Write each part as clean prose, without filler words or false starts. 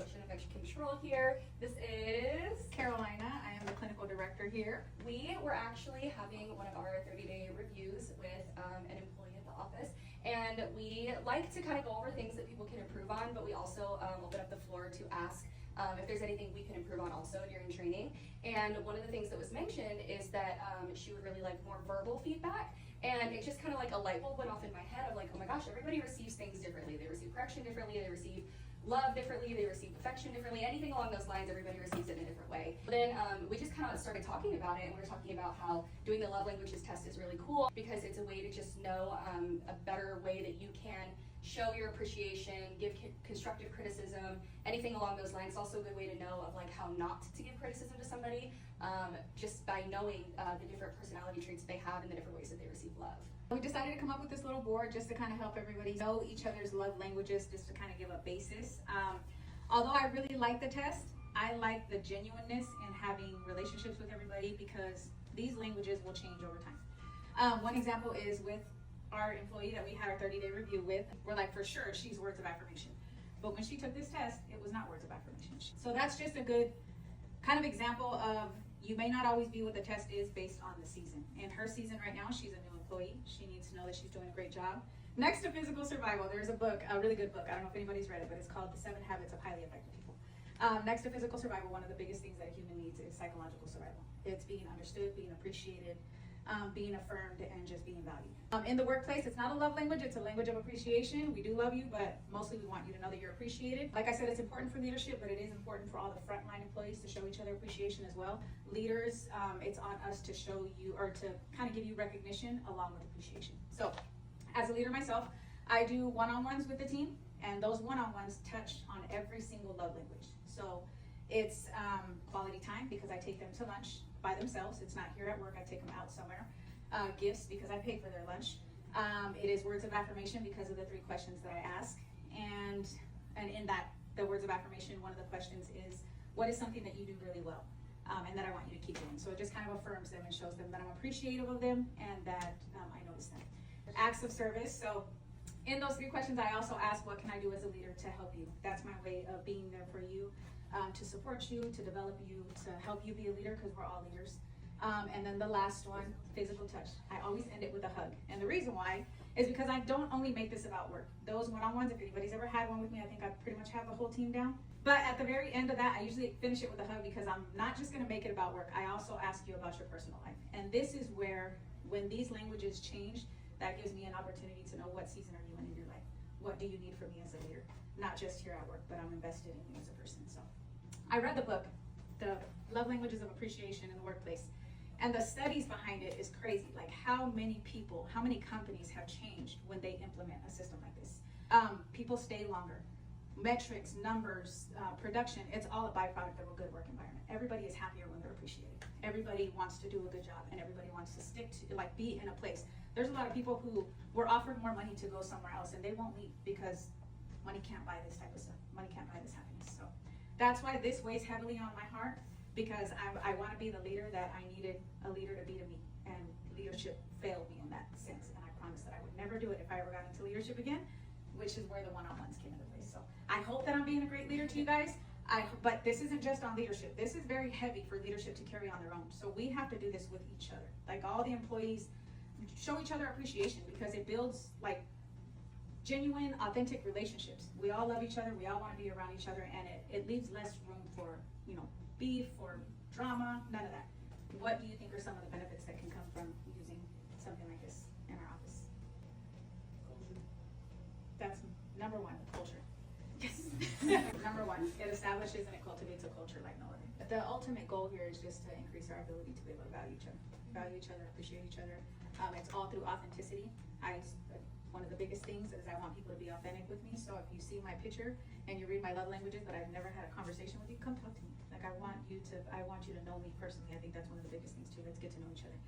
Coach and Infection Control here. This is Carolina. I am the clinical director here. We were actually having one of our 30-day reviews with an employee at the office, and we like to kind of go over things that people can improve on, but we also open up the floor to ask if there's anything we can improve on also during training. And one of the things that was mentioned is that she would really like more verbal feedback. And it just kind of like a light bulb went off in my head of like, oh my gosh, everybody receives things differently. They receive correction differently, they receive love differently, they receive affection differently, anything along those lines, everybody receives it in a different way. But then we just kind of started talking about it, and we were talking about how doing the love languages test is really cool because it's a way to just know a better way that you can show your appreciation, give constructive criticism, anything along those lines. It's also a good way to know of like how not to give criticism to somebody, just by knowing the different personality traits they have and the different ways that they receive love. We decided to come up with this little board just to kind of help everybody know each other's love languages, just to kind of give a basis. Although I really like the test, I like the genuineness in having relationships with everybody because these languages will change over time. One example is with our employee that we had our 30-day review with. We're like, for sure, she's words of affirmation. But when she took this test, it was not words of affirmation. So that's just a good kind of example of you may not always be what the test is based on the season. In her season right now, she's a new employee. She needs to know that she's doing a great job. Next to physical survival, there's a book, a really good book. I don't know if anybody's read it, but it's called The 7 Habits of Highly Effective People. Next to physical survival, one of the biggest things that a human needs is psychological survival. It's being understood, being appreciated, being affirmed, and just being valued. In the workplace, it's not a love language, it's a language of appreciation. We do love you, but mostly we want you to know that you're appreciated. Like I said, it's important for leadership, but it is important for all the frontline employees to show each other appreciation as well. Leaders, it's on us to show you, or to kind of give you recognition along with appreciation. So, as a leader myself, I do one-on-ones with the team, and those one-on-ones touch on every single love language. So, it's quality time because I take them to lunch by themselves. It's not here at work, I take them out somewhere. Gifts because I pay for their lunch. It is words of affirmation because of the 3 questions that I ask. And in that, the words of affirmation, one of the questions is, what is something that you do really well and that I want you to keep doing? So it just kind of affirms them and shows them that I'm appreciative of them and that I notice them. Acts of service. So in those 3 questions, I also ask, what can I do as a leader to help you? That's my way of being there for you, to support you, to develop you, to help you be a leader, because we're all leaders. And then the last one, physical touch. I always end it with a hug. And the reason why is because I don't only make this about work. Those one-on-ones, if anybody's ever had one with me, I think I pretty much have the whole team down. But at the very end of that, I usually finish it with a hug because I'm not just gonna make it about work. I also ask you about your personal life. And this is where, when these languages change, that gives me an opportunity to know what season are you in your life. What do you need from me as a leader? Not just here at work, but I'm invested in you as a person. So I read the book, The Love Languages of Appreciation in the Workplace. And the studies behind it is crazy. Like how many people, how many companies have changed when they implement a system like this. People stay longer. Metrics, numbers, production, it's all a byproduct of a good work environment. Everybody is happier when they're appreciated. Everybody wants to do a good job and everybody wants to stick to, like be in a place. There's a lot of people who were offered more money to go somewhere else and they won't leave because money can't buy this type of stuff. Money can't buy this happiness. So that's why this weighs heavily on my heart. Because I want to be the leader that I needed a leader to be to me, and leadership failed me in that sense, and I promised that I would never do it if I ever got into leadership again, which is where the one-on-ones came into place. So I hope that I'm being a great leader to you guys, but this isn't just on leadership. This is very heavy for leadership to carry on their own, so we have to do this with each other. Like all the employees, show each other appreciation because it builds like genuine, authentic relationships. We all love each other, we all want to be around each other, and it leaves less room for, beef or drama, none of that. What do you think are some of the benefits that can come from using something like this in our office? Culture. That's number 1, culture. Yes. Number 1, it establishes and it cultivates a culture like no other. The ultimate goal here is just to increase our ability to be able to value each other, appreciate each other. It's all through authenticity. One of the biggest things is I want people to be authentic with me. So if you see my picture and you read my love languages, but I've never had a conversation with you, come talk to me. Like I want you to know me personally. I think that's one of the biggest things too. Let's get to know each other.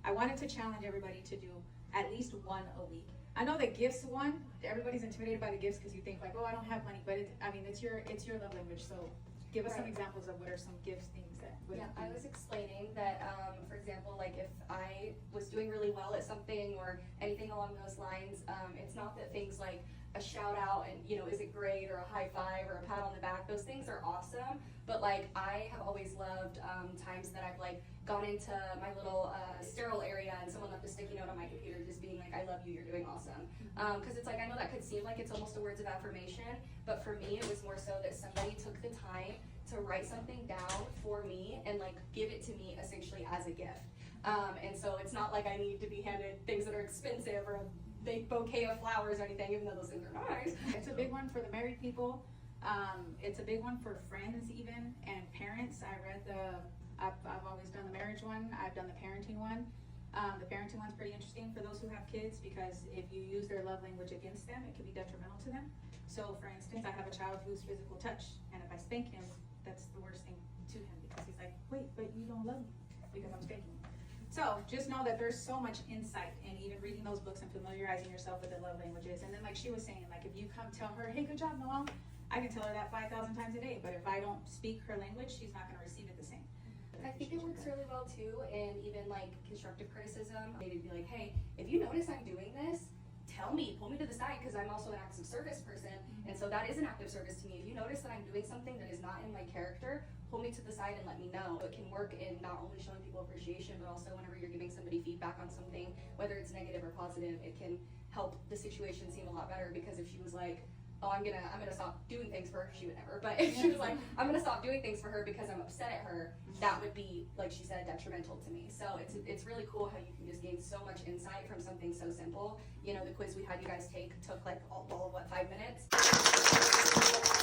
I wanted to challenge everybody to do at least 1 a week. I know that gifts one, everybody's intimidated by the gifts because you think like, oh, I don't have money, but it's your love language. So give us some examples of what are some gifts things that would. Yeah, I was explaining that, for example, like if I was doing really well at something or anything along those lines, it's not that things like a shout out and, you know, is it great, or a high five or a pat on the back. Those things are awesome, but like I have always loved times that I've like gone into my little sterile area and someone left a sticky note on my computer just being like, I love you, you're doing awesome. Because it's like, I know that could seem like it's almost a words of affirmation, but for me it was more so that somebody took the time to write something down for me and like give it to me essentially as a gift. And so it's not like I need to be handed things that are expensive or a big bouquet of flowers or anything, even though those things are nice. It's a big one for the married people. It's a big one for friends even, and parents. I've always done the marriage one. I've done the parenting one. The parenting one's pretty interesting for those who have kids, because if you use their love language against them, it can be detrimental to them. So for instance, I have a child who's physical touch, and if I spank him, that's the worst thing to him, because he's like, wait, but you don't love me because I'm spanking you. So just know that there's so much insight in even reading those books and familiarizing yourself with the love languages. And then like she was saying, like if you come tell her, hey, good job, Mom, I can tell her that 5,000 times a day, but if I don't speak her language, she's not going to receive it the same. I think it works really well too, and even like constructive criticism, maybe be like, hey, if you notice I'm doing this, tell me, pull me to the side, because I'm also an acts of service person, and so that is an act of service to me. If you notice that I'm doing something that is not in my character, pull me to the side and let me know. It can work in not only showing people appreciation, but also whenever you're giving somebody feedback on something, whether it's negative or positive, it can help the situation seem a lot better. Because if she was like, oh, I'm gonna stop doing things for her, she would never, but if she was like, I'm gonna stop doing things for her because I'm upset at her, that would be, like she said, detrimental to me. So it's really cool how you can just gain so much insight from something so simple. You know, the quiz we had you guys take took like all of what, 5 minutes?